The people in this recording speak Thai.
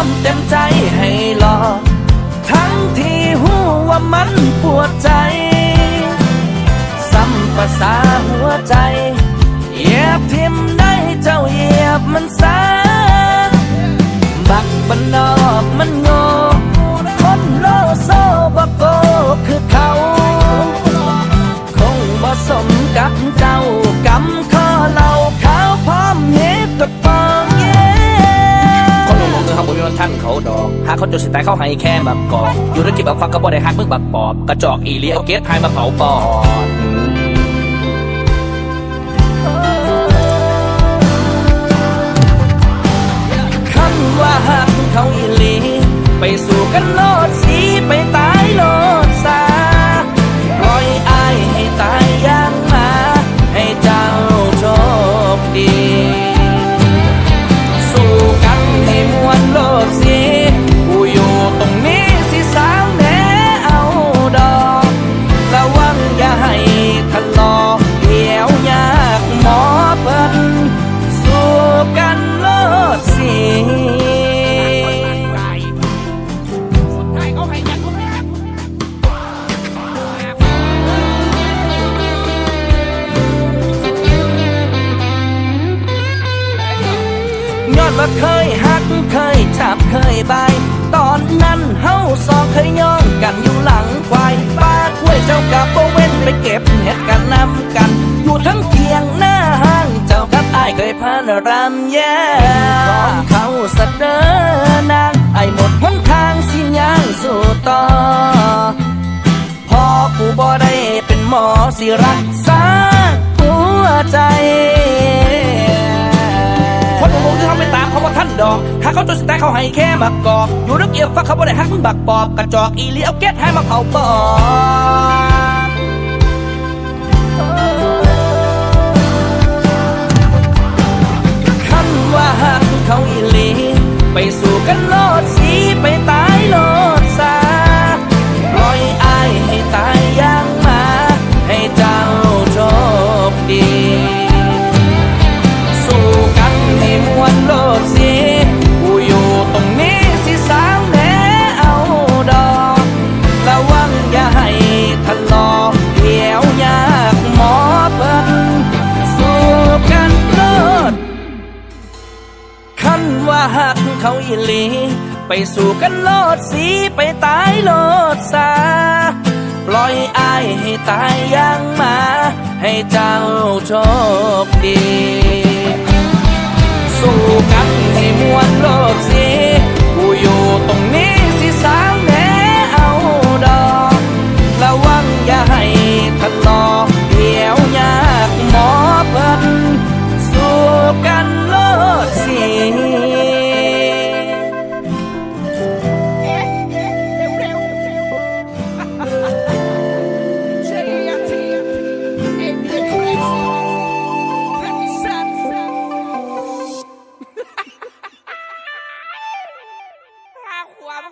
มเต็มใจให้รอทั้งที่หูว่ามันปวดใจซ้ำภาษาหัวใจเหยียบทิมได้เจ้าเหยียบมันซะบักบันนอกมันโง่คนโลโซบักโกคือเขาคงบ่สมกับเจ้ากำข้อเหล่าขาวพร้อมเฮ็ดตะปองเย่คนงงคือเขาบ่มีวันท่านเขาดอกหากเขาจดสิตายเขาให้แค่บักกอกอยู่ด้วยกิบบักฟักก็บ่ได้หักมึงบักปอบกระจอกอีเลียเอาเกสไทยมาเผาปอดว่าหักเขาอีหลีไปสู่กันโลดสีไปตายโลดซาปล่อยอายให้ตายอย่างหมาให้เจ้าโชคดีสู้กันให้มวลโลดสีกูอยู่ตรงนี้สิสาวแน่เอาดอกระวังอย่าให้ทะเลาะเหี่ยวยากหมอเพิ่นสู้กันโลดสีย้อนว่าเคยหักเคยจับเคยบายตอนนั้นเฮาสองเคยย้อนกันอยู่หลังควายป้าคุ้ยเจ้ากับโบเว้นไปเก็บเห็ดกันนำกันอยู่ทั้งเคียงหน้าห้างเจ้ากับอ้ายเคยพานรำแย่ของเขาสะเดอนางไอ้หมดหนทางสิย่างสู่ต่อพอกูบ่ได้เป็นหมอสิรักษาหัวใจคนงงคือเขาไม่ตามเขาว่าท่านดอกหากเขาจนสแต็กเขาให้แค่บักกอกอยู่นักเอียบฟักเขาบ่ได้หักมึงบักปอบกระจอกอีเลียเอาเกสให้มาเผาปอดคำว่าหักเขาอีหลีไปสู่กันโลดสีไปตายโลดซาปล่อยอายให้ตายอย่างหมาให้เจ้าโชคดีสู้กันให้มวลโลดสีกูอยู่ตรงนี้สิสาวแน่เอาดอกระวังอย่าให้ทะเลาะเหี่ยวยากหมอเพิ่นสู้กันโลดคันว่าหักเขาอีหลีไปสู่กันโลดสีไปตายโลดซาปล่อยอายให้ตายอย่างหมาให้เจ้าโชคดีสู้กันให้มวลโลกสีกูอยู่ตรงนี้สิสาวแน่เอาดอกระวังอย่าให้ทะเลาะเหี่ยวยากหมอเพิ่นสู้กันโลดสีความ